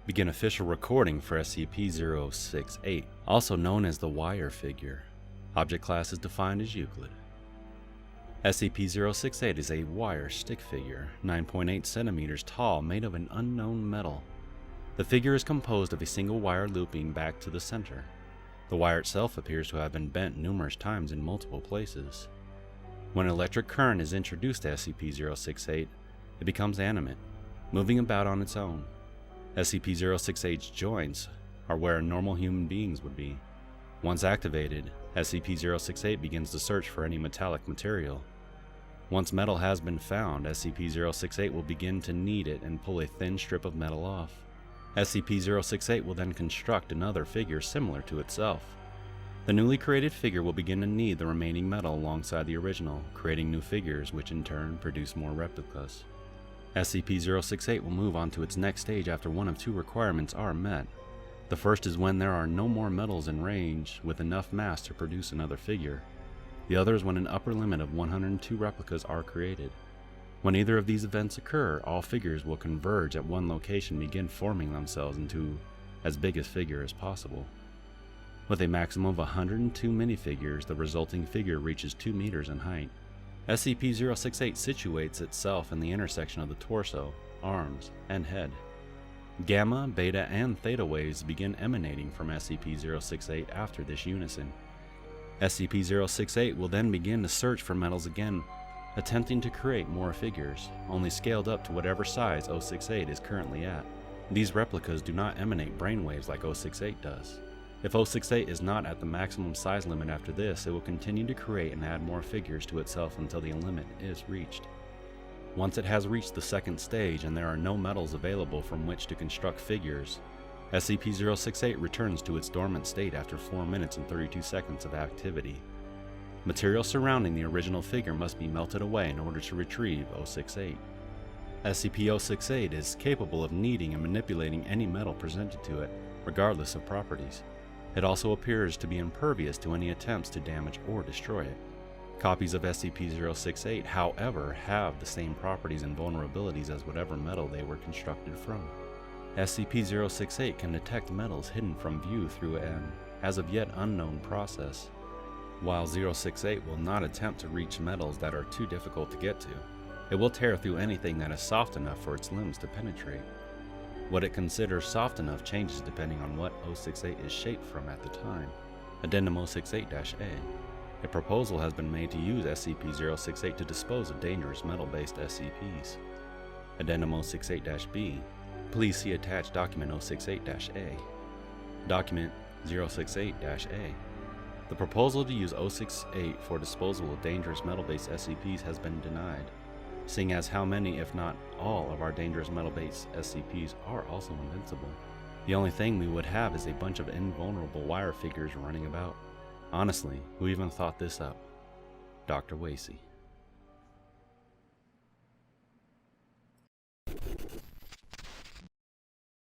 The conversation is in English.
Begin official recording for SCP-068, also known as the Wire Figure. Object class is defined as Euclid. SCP-068 is a wire stick figure, 9.8 centimeters tall, made of an unknown metal. The figure is composed of a single wire looping back to the center. The wire itself appears to have been bent numerous times in multiple places. When electric current is introduced to SCP-068, it becomes animate, moving about on its own. SCP-068's joints are where normal human beings would be. Once activated, SCP-068 begins to search for any metallic material. Once metal has been found, SCP-068 will begin to knead it and pull a thin strip of metal off. SCP-068 will then construct another figure similar to itself. The newly created figure will begin to knead the remaining metal alongside the original, creating new figures which in turn produce more replicas. SCP-068 will move on to its next stage after one of two requirements are met. The first is when there are no more metals in range with enough mass to produce another figure. The other is when an upper limit of 102 replicas are created. When either of these events occur, all figures will converge at one location and begin forming themselves into as big a figure as possible. With a maximum of 102 minifigures, the resulting figure reaches 2 meters in height. SCP-068 situates itself in the intersection of the torso, arms, and head. Gamma, beta, and theta waves begin emanating from SCP-068 after this unison. SCP-068 will then begin to search for metals again, attempting to create more figures, only scaled up to whatever size 068 is currently at. These replicas do not emanate brainwaves like 068 does. If 068 is not at the maximum size limit after this, it will continue to create and add more figures to itself until the limit is reached. Once it has reached the second stage and there are no metals available from which to construct figures, SCP-068 returns to its dormant state after 4 minutes and 32 seconds of activity. Material surrounding the original figure must be melted away in order to retrieve 068. SCP-068 is capable of kneading and manipulating any metal presented to it, regardless of properties. It also appears to be impervious to any attempts to damage or destroy it. Copies of SCP-068, however, have the same properties and vulnerabilities as whatever metal they were constructed from. SCP-068 can detect metals hidden from view through an as of yet unknown process. While 068 will not attempt to reach metals that are too difficult to get to, it will tear through anything that is soft enough for its limbs to penetrate. What it considers soft enough changes depending on what 068 is shaped from at the time. Addendum 068-A. A proposal has been made to use SCP-068 to dispose of dangerous metal-based SCPs. Addendum 068-B. Please see attached document 068-A. Document 068-A. The proposal to use 068 for disposal of dangerous metal-based SCPs has been denied, seeing as how many, if not all, of our dangerous metal-based SCPs are also invincible. The only thing we would have is a bunch of invulnerable wire figures running about. Honestly, who even thought this up? Dr. Wasey.